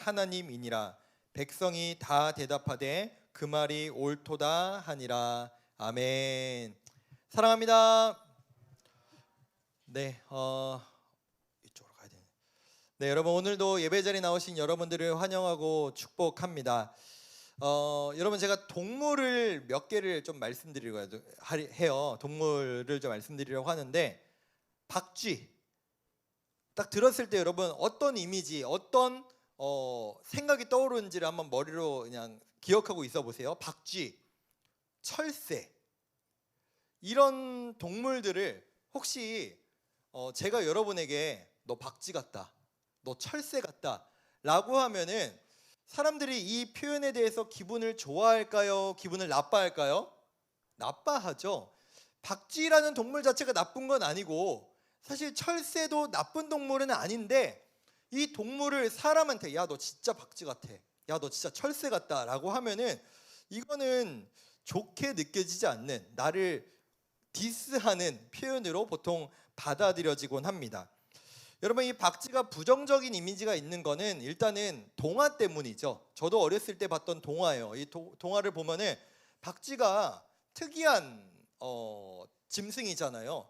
하나님이니라. 백성이 다 대답하되 그 말이 옳도다 하니라. 아멘. 사랑합니다. 네, 이쪽으로 가야 되네. 네, 여러분 오늘도 예배 자리에 나오신 여러분들을 환영하고 축복합니다. 여러분 제가 동물을 몇 개를 좀 말씀드리려고 해요. 동물을 좀 말씀드리려고 하는데 박쥐 딱 들었을 때 여러분 어떤 이미지, 어떤 생각이 떠오르는지를 한번 머리로 그냥 기억하고 있어 보세요. 박쥐, 철새 이런 동물들을 혹시 제가 여러분에게 너 박쥐 같다, 너 철새 같다 라고 하면은 사람들이 이 표현에 대해서 기분을 좋아할까요? 기분을 나빠할까요? 나빠하죠. 박쥐라는 동물 자체가 나쁜 건 아니고 사실 철새도 나쁜 동물은 아닌데 이 동물을 사람한테 야 너 진짜 박쥐 같아, 야 너 진짜 철새 같다 라고 하면은 이거는 좋게 느껴지지 않는, 나를 디스하는 표현으로 보통 받아들여지곤 합니다. 여러분 이 박쥐가 부정적인 이미지가 있는 거는 일단은 동화 때문이죠. 저도 어렸을 때 봤던 동화예요. 이 동화를 보면은 박쥐가 특이한 짐승이잖아요.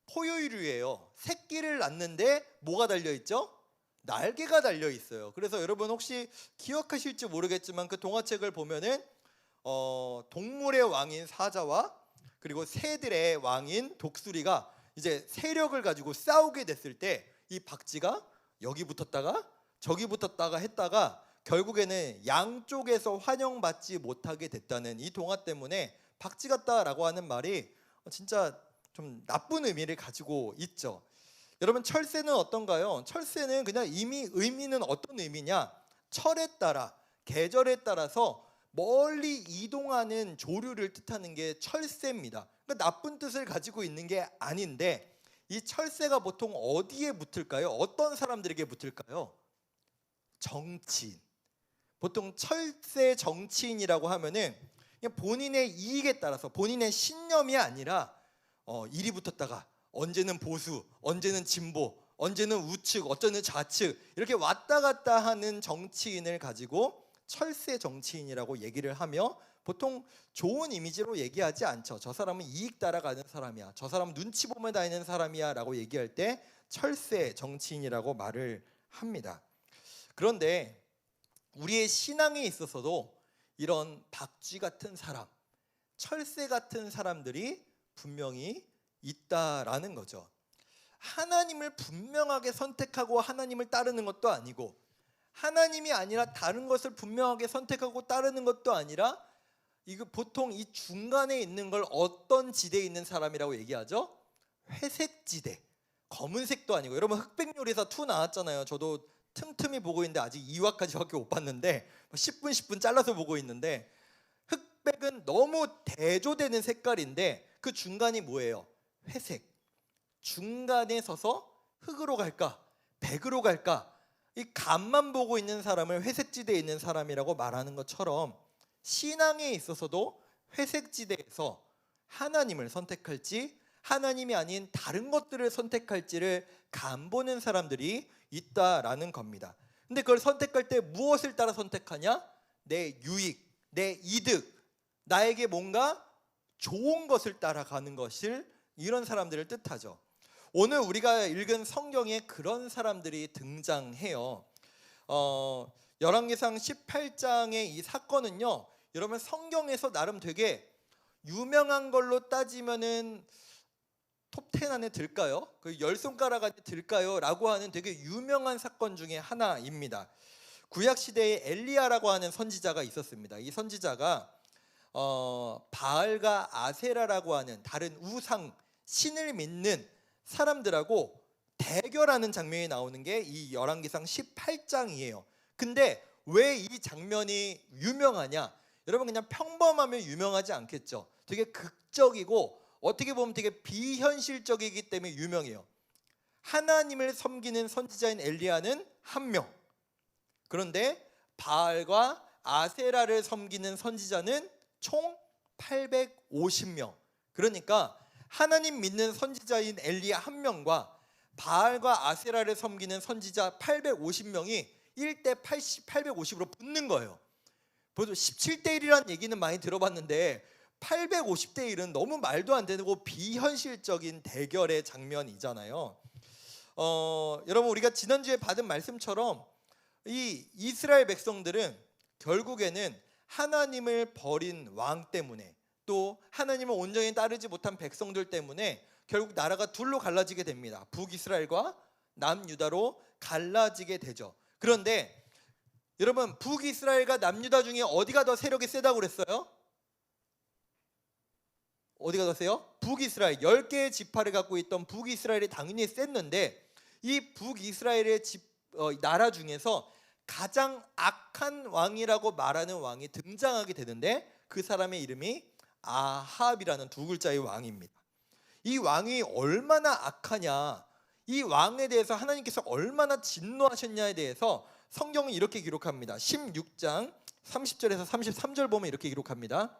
포유류예요. 새끼를 낳는데 뭐가 달려있죠? 날개가 달려있어요. 그래서 여러분 혹시 기억하실지 모르겠지만 그 동화책을 보면은 동물의 왕인 사자와 그리고 새들의 왕인 독수리가 이제 세력을 가지고 싸우게 됐을 때 이 박쥐가 여기 붙었다가 저기 붙었다가 했다가 결국에는 양쪽에서 환영받지 못하게 됐다는 이 동화 때문에 박쥐 같다라고 하는 말이 진짜 좀 나쁜 의미를 가지고 있죠. 여러분 철새는 어떤가요? 철새는 그냥 이미 의미는 어떤 의미냐? 철에 따라, 계절에 따라서 멀리 이동하는 조류를 뜻하는 게 철새입니다. 그러니까 나쁜 뜻을 가지고 있는 게 아닌데 이 철새가 보통 어디에 붙을까요? 어떤 사람들에게 붙을까요? 정치인. 보통 철새 정치인이라고 하면은 그냥 본인의 이익에 따라서 본인의 신념이 아니라 이리 붙었다가 언제는 보수, 언제는 진보, 언제는 우측, 어쩌는 좌측 이렇게 왔다 갔다 하는 정치인을 가지고 철새 정치인이라고 얘기를 하며 보통 좋은 이미지로 얘기하지 않죠. 저 사람은 이익 따라가는 사람이야, 저 사람은 눈치 보며 다니는 사람이야 라고 얘기할 때 철새 정치인이라고 말을 합니다. 그런데 우리의 신앙에 있어서도 이런 박쥐 같은 사람, 철새 같은 사람들이 분명히 있다라는 거죠. 하나님을 분명하게 선택하고 하나님을 따르는 것도 아니고 하나님이 아니라 다른 것을 분명하게 선택하고 따르는 것도 아니라 이거 보통 이 중간에 있는 걸 어떤 지대에 있는 사람이라고 얘기하죠? 회색 지대. 검은색도 아니고 여러분 흑백요리사 2 나왔잖아요. 저도 틈틈이 보고 있는데 아직 2화까지밖에 못 봤는데 10분 잘라서 보고 있는데 흑백은 너무 대조되는 색깔인데 그 중간이 뭐예요? 회색. 중간에 서서 흑으로 갈까 백으로 갈까 이 간만 보고 있는 사람을 회색지대에 있는 사람이라고 말하는 것처럼 신앙에 있어서도 회색지대에서 하나님을 선택할지 하나님이 아닌 다른 것들을 선택할지를 간보는 사람들이 있다라는 겁니다. 근데 그걸 선택할 때 무엇을 따라 선택하냐? 내 유익, 내 이득, 나에게 뭔가 좋은 것을 따라가는 것을 이런 사람들을 뜻하죠. 오늘 우리가 읽은 성경에 그런 사람들이 등장해요. 열왕기상 18장의 이 사건은요, 여러분 성경에서 나름 되게 유명한 걸로 따지면은 톱10 안에 들까요? 그 10손가락 안에 들까요? 라고 하는 되게 유명한 사건 중에 하나입니다. 구약시대에 엘리야라고 하는 선지자가 있었습니다. 이 선지자가 바알과 아세라라고 하는 다른 우상 신을 믿는 사람들하고 대결하는 장면이 나오는 게 이 열왕기상 18장이에요. 근데 왜 이 장면이 유명하냐? 여러분 그냥 평범하면 유명하지 않겠죠. 되게 극적이고 어떻게 보면 되게 비현실적이기 때문에 유명해요. 하나님을 섬기는 선지자인 엘리야는 1명. 그런데 바알과 아세라를 섬기는 선지자는 총 850명. 그러니까 하나님 믿는 선지자인 엘리야 1명과 바알과 아세라를 섬기는 선지자 850명이 1대 80, 850으로 붙는 거예요. 17대 1이라는 얘기는 많이 들어봤는데 850대 1은 너무 말도 안 되고 비현실적인 대결의 장면이잖아요. 여러분, 우리가 지난주에 받은 말씀처럼 이 이스라엘 백성들은 결국에는 하나님을 버린 왕 때문에, 또 하나님을 온전히 따르지 못한 백성들 때문에 결국 나라가 둘로 갈라지게 됩니다. 북이스라엘과 남유다로 갈라지게 되죠. 그런데 여러분, 북이스라엘과 남유다 중에 어디가 더 세력이 세다고 그랬어요? 어디가 더 세요? 북이스라엘. 10개의 지파를 갖고 있던 북이스라엘이 당연히 셌는데, 이 북이스라엘의 나라 중에서 가장 악한 왕이라고 말하는 왕이 등장하게 되는데, 그 사람의 이름이 아합이라는 2글자의 왕입니다. 이 왕이 얼마나 악하냐, 이 왕에 대해서 하나님께서 얼마나 진노하셨냐에 대해서 성경은 이렇게 기록합니다. 16장 30절에서 33절 보면 이렇게 기록합니다.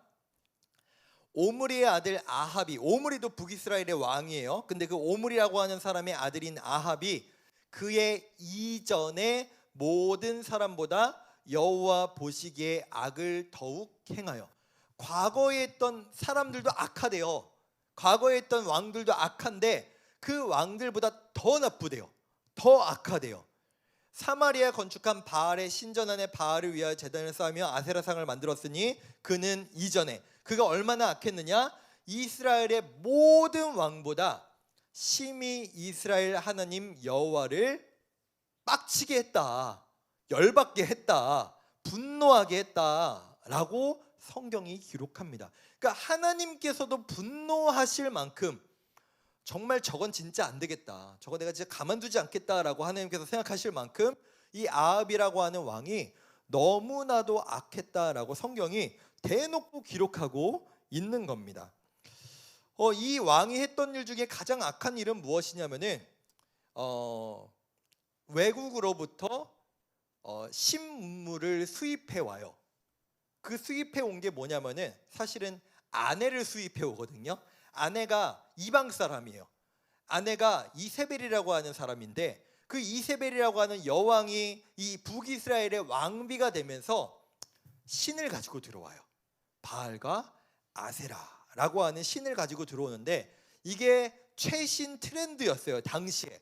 오므리의 아들 아합이, 오므리도 북이스라엘의 왕이에요. 근데 그 오므리라고 하는 사람의 아들인 아합이 그의 이전의 모든 사람보다 여호와 보시기에 악을 더욱 행하여, 과거에 있던 사람들도 악하대요. 과거에 있던 왕들도 악한데 그 왕들보다 더 나쁘대요. 더 악하대요. 사마리아 건축한 바알의 신전 안에 바알을 위하여 제단을 쌓으며 아세라상을 만들었으니 그는 이전에, 그가 얼마나 악했느냐, 이스라엘의 모든 왕보다 심히 이스라엘 하나님 여호와를 빡치게 했다, 열받게 했다, 분노하게 했다라고 성경이 기록합니다. 그러니까 하나님께서도 분노하실 만큼, 정말 저건 진짜 안 되겠다, 저거 내가 진짜 가만두지 않겠다라고 하나님께서 생각하실 만큼 이 아합이라고 하는 왕이 너무나도 악했다라고 성경이 대놓고 기록하고 있는 겁니다. 이 왕이 했던 일 중에 가장 악한 일은 무엇이냐면은 외국으로부터 신물을 수입해 와요. 그 수입해 온 게 뭐냐면은 사실은 아내를 수입해 오거든요. 아내가 이방 사람이에요. 아내가 이세벨이라고 하는 사람인데, 그 이세벨이라고 하는 여왕이 이 북이스라엘의 왕비가 되면서 신을 가지고 들어와요. 바알과 아세라라고 하는 신을 가지고 들어오는데, 이게 최신 트렌드였어요 당시에.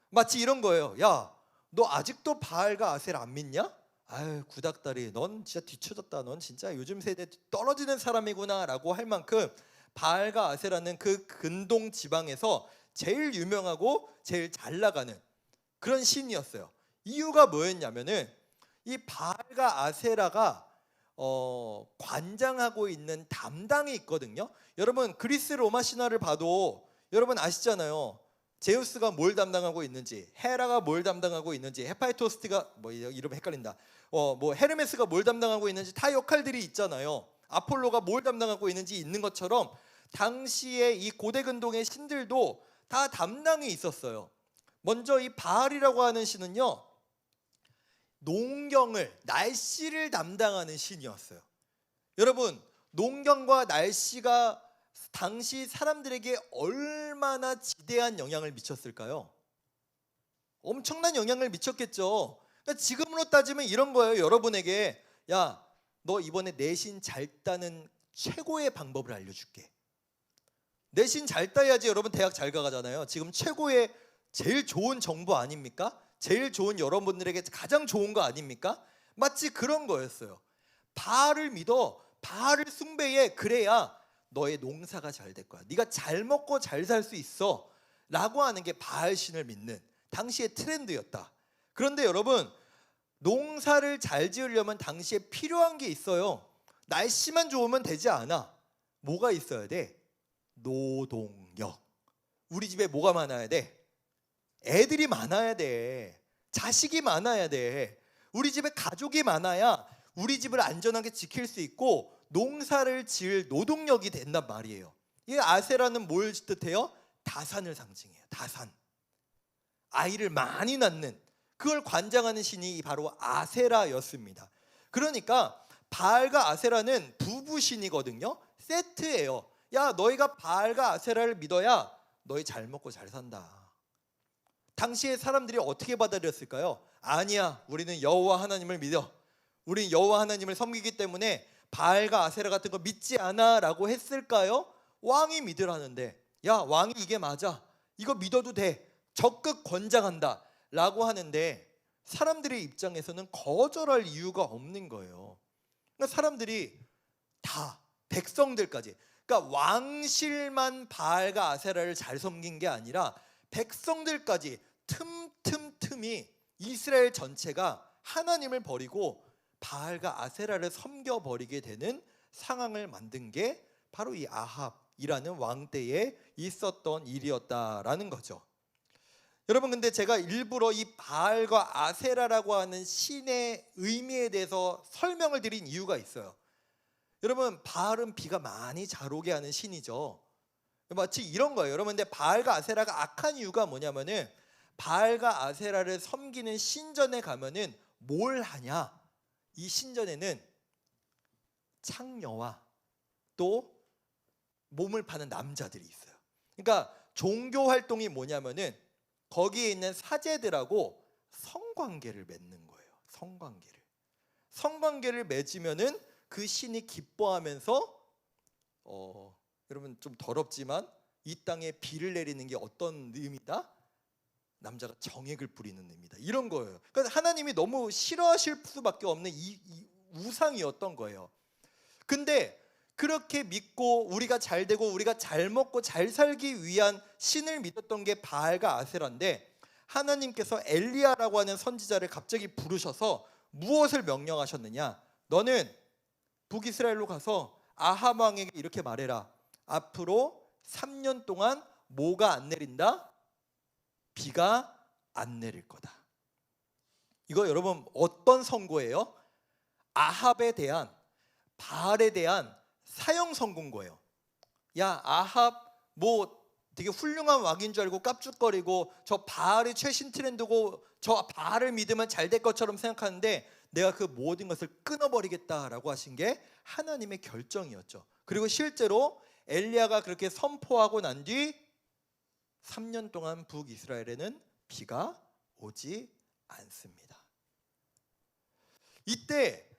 마치 이런 거예요. 야, 너 아직도 바알과 아세라 안 믿냐? 아유, 구닥다리, 넌 진짜 뒤쳐졌다, 넌 진짜 요즘 세대 떨어지는 사람이구나 라고 할 만큼 바알과 아세라는 그 근동 지방에서 제일 유명하고 제일 잘 나가는 그런 신이었어요. 이유가 뭐였냐면은 이 바알과 아세라가 관장하고 있는 담당이 있거든요. 여러분, 그리스 로마 신화를 봐도 여러분 아시잖아요. 제우스가 뭘 담당하고 있는지, 헤라가 뭘 담당하고 있는지, 헤파이토스가 이름 헷갈린다. 헤르메스가 뭘 담당하고 있는지 다 역할들이 있잖아요. 아폴로가 뭘 담당하고 있는지 있는 것처럼 당시에 이 고대 근동의 신들도 다 담당이 있었어요. 먼저 이 바알이라고 하는 신은요, 농경을, 날씨를 담당하는 신이었어요. 여러분, 농경과 날씨가 당시 사람들에게 얼마나 지대한 영향을 미쳤을까요? 엄청난 영향을 미쳤겠죠. 그러니까 지금으로 따지면 이런 거예요. 여러분에게, 야, 너 이번에 내신 잘 따는 최고의 방법을 알려줄게. 내신 잘 따야지 여러분 대학 잘 가잖아요. 지금 최고의, 제일 좋은 정보 아닙니까? 제일 좋은, 여러분들에게 가장 좋은 거 아닙니까? 마치 그런 거였어요. 바알을 믿어, 바알을 숭배해. 그래야 너의 농사가 잘 될 거야. 네가 잘 먹고 잘 살 수 있어 라고 하는 게 바알 신을 믿는 당시의 트렌드였다. 그런데 여러분, 농사를 잘 지으려면 당시에 필요한 게 있어요. 날씨만 좋으면 되지 않아. 뭐가 있어야 돼? 노동력. 우리 집에 뭐가 많아야 돼? 애들이 많아야 돼. 자식이 많아야 돼. 우리 집에 가족이 많아야 우리 집을 안전하게 지킬 수 있고 농사를 지을 노동력이 된단 말이에요. 이 아세라는 뭘 뜻해요? 다산을 상징해요. 다산. 아이를 많이 낳는, 그걸 관장하는 신이 바로 아세라였습니다. 그러니까 바알과 아세라는 부부신이거든요. 세트예요. 야, 너희가 바알과 아세라를 믿어야 너희 잘 먹고 잘 산다. 당시에 사람들이 어떻게 받아들였을까요? 아니야, 우리는 여호와 하나님을 믿어. 우리는 여호와 하나님을 섬기기 때문에 바알과 아세라 같은 거 믿지 않아 라고 했을까요? 왕이 믿으라는데, 야, 왕이 이게 맞아, 이거 믿어도 돼, 적극 권장한다 라고 하는데 사람들의 입장에서는 거절할 이유가 없는 거예요. 그러니까 사람들이 다, 백성들까지, 그러니까 왕실만 바알과 아세라를 잘 섬긴 게 아니라 백성들까지 틈틈틈이 이스라엘 전체가 하나님을 버리고 바알과 아세라를 섬겨버리게 되는 상황을 만든 게 바로 이 아합이라는 왕 때에 있었던 일이었다라는 거죠. 여러분, 근데 제가 일부러 이 바알과 아세라라고 하는 신의 의미에 대해서 설명을 드린 이유가 있어요. 여러분, 바알은 비가 많이 잘 오게 하는 신이죠. 마치 이런 거예요. 여러분, 근데 바알과 아세라가 악한 이유가 뭐냐면은, 바알과 아세라를 섬기는 신전에 가면은 뭘 하냐? 이 신전에는 창녀와 또 몸을 파는 남자들이 있어요. 그러니까 종교 활동이 뭐냐면은 거기에 있는 사제들하고 성관계를 맺는 거예요. 성관계를 맺으면은 그 신이 기뻐하면서 여러분, 좀 더럽지만 이 땅에 비를 내리는 게 어떤 의미다? 남자가 정액을 뿌리는 의미다, 이런 거예요. 그러니까 하나님이 너무 싫어하실 수밖에 없는 이 우상이었던 거예요. 근데 그렇게 믿고 우리가 잘 되고 우리가 잘 먹고 잘 살기 위한 신을 믿었던 게 바알과 아세라인데, 하나님께서 엘리야라고 하는 선지자를 갑자기 부르셔서 무엇을 명령하셨느냐? 너는 북이스라엘로 가서 아합 왕에게 이렇게 말해라. 앞으로 3년 동안 뭐가 안 내린다? 비가 안 내릴 거다. 이거 여러분 어떤 선고예요? 아합에 대한, 바알에 대한 사형 선고인 거예요. 야, 아합 뭐 되게 훌륭한 왕인 줄 알고 깝죽거리고 저 바알이 최신 트렌드고 저 바알을 믿으면 잘 될 것처럼 생각하는데 내가 그 모든 것을 끊어버리겠다라고 하신 게 하나님의 결정이었죠. 그리고 실제로 엘리야가 그렇게 선포하고 난 뒤 3년 동안 북이스라엘에는 비가 오지 않습니다. 이때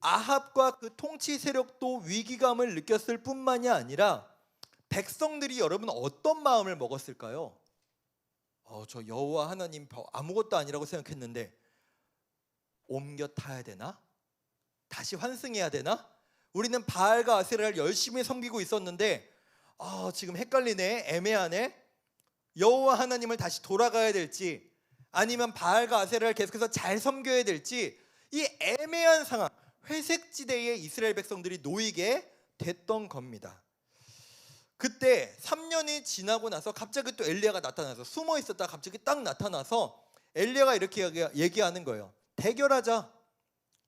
아합과 그 통치 세력도 위기감을 느꼈을 뿐만이 아니라 백성들이 여러분 어떤 마음을 먹었을까요? 저 여호와 하나님 아무것도 아니라고 생각했는데 옮겨 타야 되나? 다시 환승해야 되나? 우리는 바알과 아세라를 열심히 섬기고 있었는데 지금 헷갈리네, 애매하네. 여호와 하나님을 다시 돌아가야 될지 아니면 바알과 아세라를 계속해서 잘 섬겨야 될지, 이 애매한 상황, 회색지대에 이스라엘 백성들이 놓이게 됐던 겁니다. 그때 3년이 지나고 나서 갑자기 또 엘리야가 나타나서, 숨어 있었다가 갑자기 딱 나타나서 엘리야가 이렇게 얘기하는 거예요. 대결하자.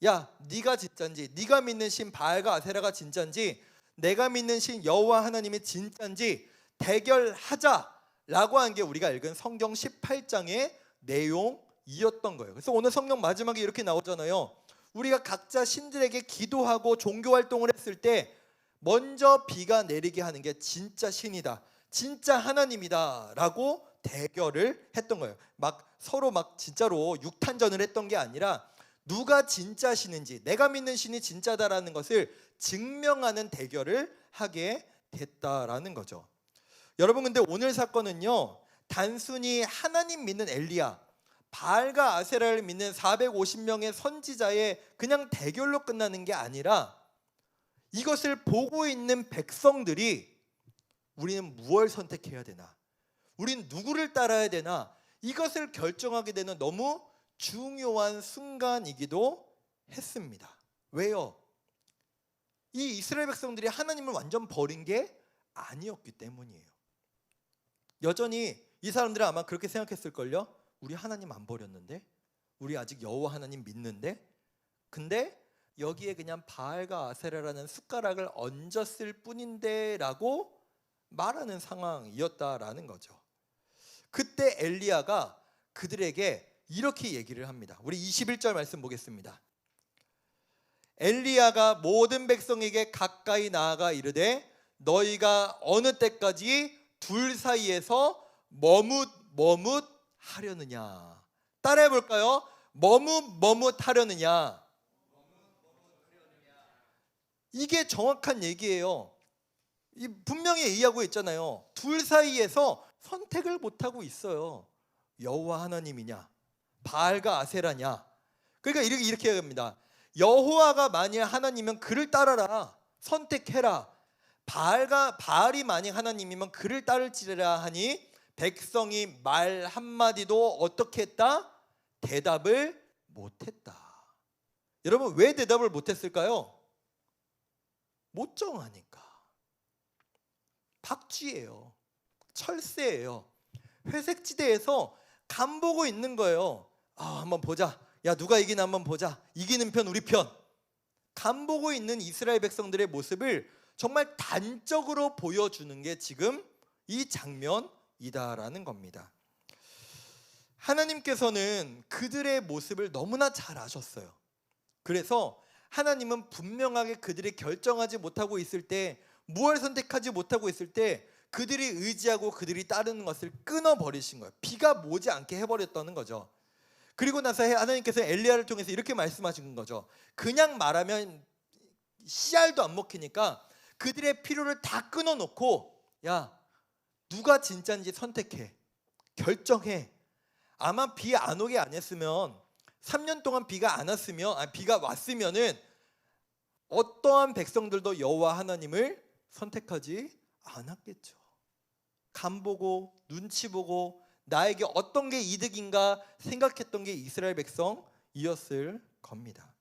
야, 네가 진짜인지, 네가 믿는 신 바알과 아세라가 진짜인지, 내가 믿는 신 여호와 하나님이 진짜인지 대결하자 라고 한 게 우리가 읽은 성경 18장의 내용이었던 거예요. 그래서 오늘 성경 마지막에 이렇게 나오잖아요. 우리가 각자 신들에게 기도하고 종교 활동을 했을 때 먼저 비가 내리게 하는 게 진짜 신이다, 진짜 하나님이다 라고 대결을 했던 거예요. 서로 진짜로 육탄전을 했던 게 아니라 누가 진짜 신인지, 내가 믿는 신이 진짜다라는 것을 증명하는 대결을 하게 됐다라는 거죠. 여러분, 근데 오늘 사건은요, 단순히 하나님 믿는 엘리야, 바알과 아세라를 믿는 450명의 선지자의 그냥 대결로 끝나는 게 아니라 이것을 보고 있는 백성들이 우리는 무엇을 선택해야 되나, 우리는 누구를 따라야 되나, 이것을 결정하게 되는 너무 중요한 순간이기도 했습니다. 왜요? 이 이스라엘 백성들이 하나님을 완전 버린 게 아니었기 때문이에요. 여전히 이 사람들은 아마 그렇게 생각했을걸요. 우리 하나님 안 버렸는데, 우리 아직 여호와 하나님 믿는데, 근데 여기에 그냥 바알과 아세라라는 숟가락을 얹었을 뿐인데 라고 말하는 상황이었다라는 거죠. 그때 엘리야가 그들에게 이렇게 얘기를 합니다. 우리 21절 말씀 보겠습니다. 엘리야가 모든 백성에게 가까이 나아가 이르되 너희가 어느 때까지 둘 사이에서 머뭇 하려느냐. 따라해 볼까요? 머뭇머뭇하려느냐. 이게 정확한 얘기예요. 분명히 얘기하고 있잖아요. 둘 사이에서 선택을 못하고 있어요. 여호와 하나님이냐 바알과 아세라냐. 그러니까 이렇게 합니다. 여호와가 만일 하나님이면 그를 따라라. 선택해라. 바알이 만약 하나님이면 그를 따를지라 하니 백성이 말 한마디도 어떻게 했다? 대답을 못했다. 여러분 왜 대답을 못했을까요? 못 정하니까. 박쥐예요. 철새예요. 회색지대에서 간 보고 있는 거예요. 한번 보자. 야, 누가 이기나 한번 보자. 이기는 편 우리 편. 간 보고 있는 이스라엘 백성들의 모습을 정말 단적으로 보여주는 게 지금 이 장면이다라는 겁니다. 하나님께서는 그들의 모습을 너무나 잘 아셨어요. 그래서 하나님은 분명하게 그들이 결정하지 못하고 있을 때, 무엇을 선택하지 못하고 있을 때 그들이 의지하고 그들이 따르는 것을 끊어버리신 거예요. 비가 오지 않게 해버렸다는 거죠. 그리고 나서 하나님께서 엘리야를 통해서 이렇게 말씀하신 거죠. 그냥 말하면 씨알도 안 먹히니까 그들의 필요를 다 끊어놓고, 야, 누가 진짜인지 선택해. 결정해. 아마 비 안 오게 안 했으면 3년 동안 비가 안 왔으면, 비가 왔으면은 어떠한 백성들도 여호와 하나님을 선택하지 않았겠죠. 간 보고 눈치 보고 나에게 어떤 게 이득인가 생각했던 게 이스라엘 백성이었을 겁니다.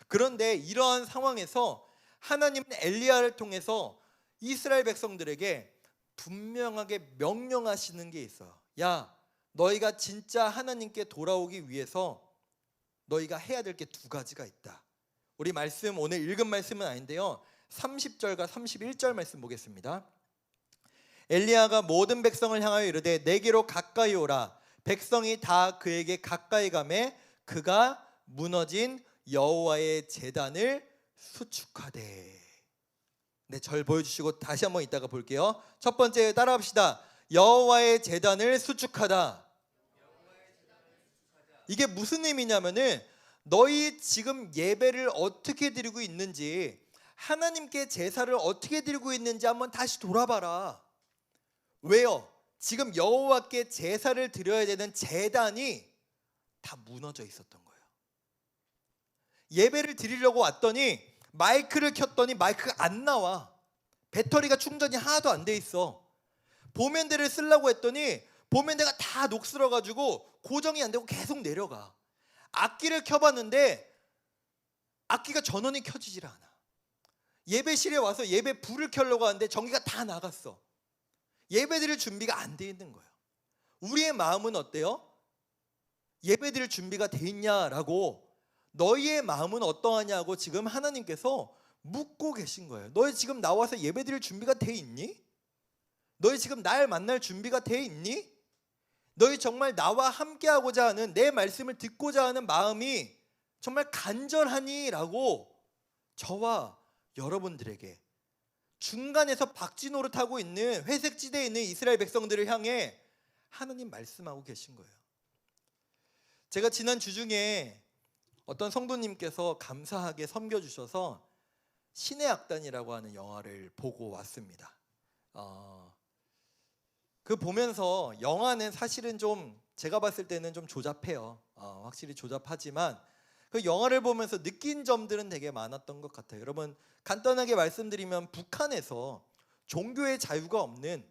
그런데 이러한 상황에서 하나님은 엘리야를 통해서 이스라엘 백성들에게 분명하게 명령하시는 게 있어요. 야, 너희가 진짜 하나님께 돌아오기 위해서 너희가 해야 될 게 두 가지가 있다. 우리 말씀 오늘 읽은 말씀은 아닌데요. 30절과 31절 말씀 보겠습니다. 엘리야가 모든 백성을 향하여 이르되 내게로 가까이 오라. 백성이 다 그에게 가까이 가매 그가 무너진 여호와의 제단을 수축하되. 네, 절 보여주시고 다시 한번 이따가 볼게요. 첫 번째 따라합시다. 여호와의 제단을 수축하다. 이게 무슨 의미냐면은 너희 지금 예배를 어떻게 드리고 있는지, 하나님께 제사를 어떻게 드리고 있는지 한번 다시 돌아봐라. 왜요? 지금 여호와께 제사를 드려야 되는 제단이 다 무너져 있었던 거예요. 예배를 드리려고 왔더니 마이크를 켰더니 마이크가 안 나와. 배터리가 충전이 하나도 안 돼 있어. 보면대를 쓰려고 했더니 보면대가 다 녹슬어가지고 고정이 안 되고 계속 내려가. 악기를 켜봤는데 악기가 전원이 켜지질 않아. 예배실에 와서 예배 불을 켜려고 하는데 전기가 다 나갔어. 예배드릴 준비가 안 돼 있는 거예요. 우리의 마음은 어때요? 예배드릴 준비가 돼 있냐라고, 너희의 마음은 어떠하냐고 지금 하나님께서 묻고 계신 거예요. 너희 지금 나와서 예배드릴 준비가 돼 있니? 너희 지금 날 만날 준비가 돼 있니? 너희 정말 나와 함께하고자 하는, 내 말씀을 듣고자 하는 마음이 정말 간절하니? 라고 저와 여러분들에게 중간에서 박쥐 노릇하고 있는 회색지대에 있는 이스라엘 백성들을 향해 하나님 말씀하고 계신 거예요. 제가 지난 주중에 어떤 성도님께서 감사하게 섬겨주셔서 신의 악단이라고 하는 영화를 보고 왔습니다. 그 보면서, 영화는 사실은 좀 제가 봤을 때는 좀 조잡해요. 확실히 조잡하지만 그 영화를 보면서 느낀 점들은 되게 많았던 것 같아요. 여러분, 간단하게 말씀드리면 북한에서 종교의 자유가 없는,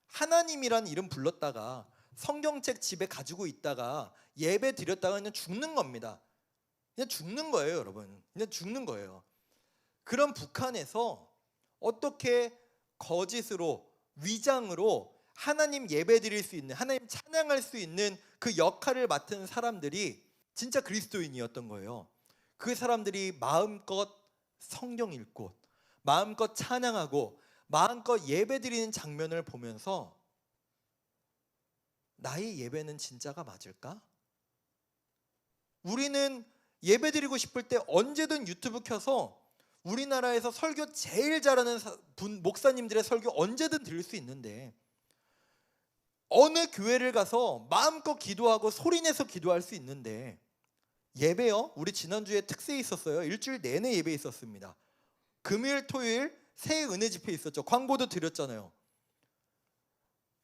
하나님이란 이름 불렀다가 성경책 집에 가지고 있다가 예배 드렸다가 그냥 죽는 겁니다. 그냥 죽는 거예요, 여러분. 그냥 죽는 거예요. 그런 북한에서 어떻게 거짓으로, 위장으로 하나님 예배 드릴 수 있는, 하나님 찬양할 수 있는 그 역할을 맡은 사람들이 진짜 그리스도인이었던 거예요. 그 사람들이 마음껏 성경 읽고 마음껏 찬양하고 마음껏 예배 드리는 장면을 보면서 나의 예배는 진짜가 맞을까? 우리는 예배 드리고 싶을 때 언제든 유튜브 켜서 우리나라에서 설교 제일 잘하는 목사님들의 설교 언제든 들을 수 있는데, 어느 교회를 가서 마음껏 기도하고 소리내서 기도할 수 있는데, 예배요? 우리 지난주에 특세 있었어요. 일주일 내내 예배 있었습니다. 금요일 토요일 새 은혜 집회 있었죠. 광고도 드렸잖아요.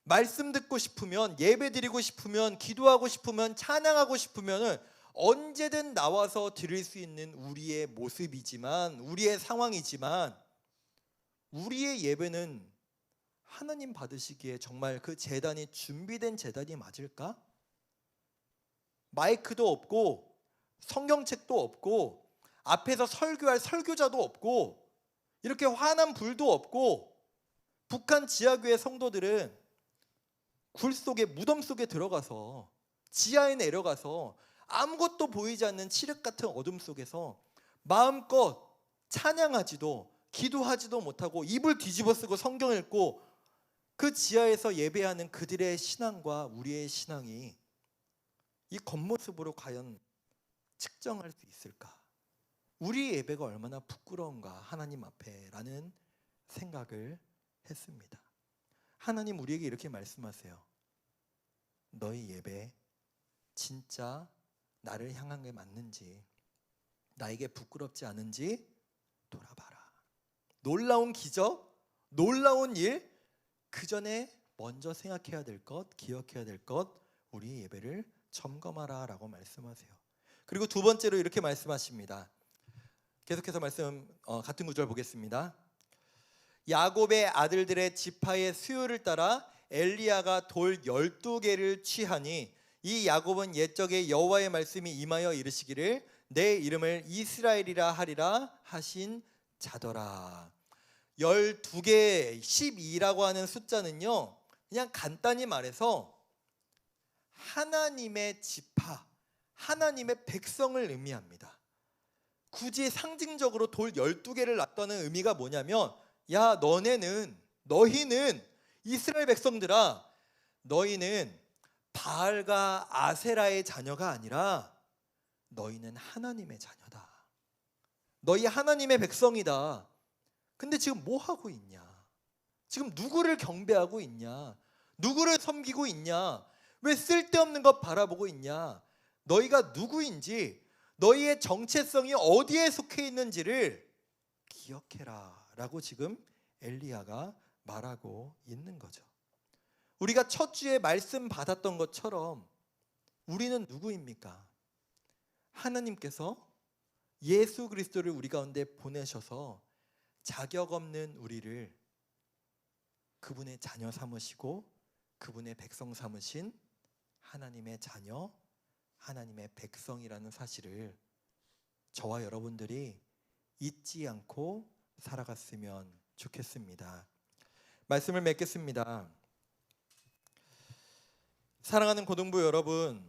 말씀 듣고 싶으면, 예배 드리고 싶으면, 기도하고 싶으면, 찬양하고 싶으면 언제든 나와서 드릴 수 있는 우리의 모습이지만, 우리의 상황이지만, 우리의 예배는 하나님 받으시기에 정말 그 제단이 준비된 제단이 맞을까? 마이크도 없고 성경책도 없고 앞에서 설교할 설교자도 없고 이렇게 환한 불도 없고, 북한 지하교회 성도들은 굴 속에, 무덤 속에 들어가서, 지하에 내려가서 아무것도 보이지 않는 칠흑 같은 어둠 속에서 마음껏 찬양하지도 기도하지도 못하고 이불 뒤집어 쓰고 성경 읽고 그 지하에서 예배하는 그들의 신앙과 우리의 신앙이 이 겉모습으로 과연 측정할 수 있을까? 우리 예배가 얼마나 부끄러운가 하나님 앞에 라는 생각을 했습니다. 하나님 우리에게 이렇게 말씀하세요. 너희 예배 진짜 나를 향한 게 맞는지, 나에게 부끄럽지 않은지 돌아봐라. 놀라운 기적, 놀라운 일, 그 전에 먼저 생각해야 될 것, 기억해야 될 것, 우리의 예배를 점검하라 라고 말씀하세요. 그리고 두 번째로 이렇게 말씀하십니다. 계속해서 말씀 같은 구절 보겠습니다. 야곱의 아들들의 지파의 수요를 따라 엘리야가 돌 12개를 취하니 이 야곱은 옛적에 여호와의 말씀이 임하여 이르시기를 내 이름을 이스라엘이라 하리라 하신 자더라. 12개, 12라고 하는 숫자는요, 그냥 간단히 말해서 하나님의 지파, 하나님의 백성을 의미합니다. 굳이 상징적으로 돌 12개를 놨다는 의미가 뭐냐면, 야 너희는 이스라엘 백성들아, 너희는 바알과 아세라의 자녀가 아니라 너희는 하나님의 자녀다. 너희 하나님의 백성이다. 근데 지금 뭐 하고 있냐? 지금 누구를 경배하고 있냐? 누구를 섬기고 있냐? 왜 쓸데없는 것 바라보고 있냐? 너희가 누구인지, 너희의 정체성이 어디에 속해 있는지를 기억해라 라고 지금 엘리야가 말하고 있는 거죠. 우리가 첫 주에 말씀 받았던 것처럼 우리는 누구입니까? 하나님께서 예수 그리스도를 우리 가운데 보내셔서 자격 없는 우리를 그분의 자녀 삼으시고 그분의 백성 삼으신 하나님의 자녀, 하나님의 백성이라는 사실을 저와 여러분들이 잊지 않고 살아갔으면 좋겠습니다. 말씀을 맺겠습니다. 사랑하는 고등부 여러분,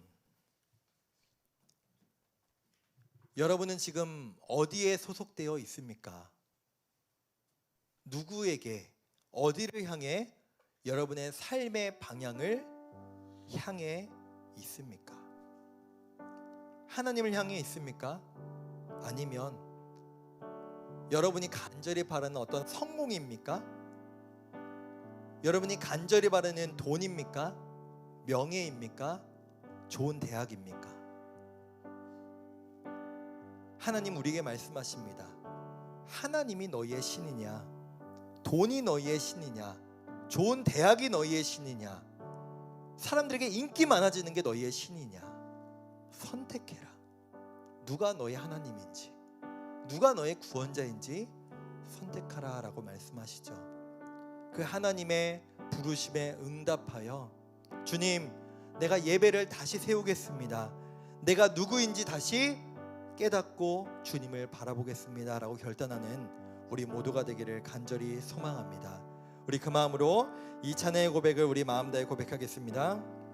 여러분은 지금 어디에 소속되어 있습니까? 누구에게, 어디를 향해 여러분의 삶의 방향을 향해 있습니까? 하나님을 향해 있습니까? 아니면 여러분이 간절히 바라는 어떤 성공입니까? 여러분이 간절히 바라는 돈입니까? 명예입니까? 좋은 대학입니까? 하나님 우리에게 말씀하십니다. 하나님이 너희의 신이냐? 돈이 너희의 신이냐? 좋은 대학이 너희의 신이냐? 사람들에게 인기 많아지는 게 너희의 신이냐? 선택해라. 누가 너의 하나님인지, 누가 너의 구원자인지 선택하라 라고 말씀하시죠. 그 하나님의 부르심에 응답하여 주님, 내가 예배를 다시 세우겠습니다. 내가 누구인지 다시 깨닫고 주님을 바라보겠습니다 라고 결단하는 우리 모두가 되기를 간절히 소망합니다. 우리 그 마음으로 이 찬양의 고백을 우리 마음 다해 고백하겠습니다.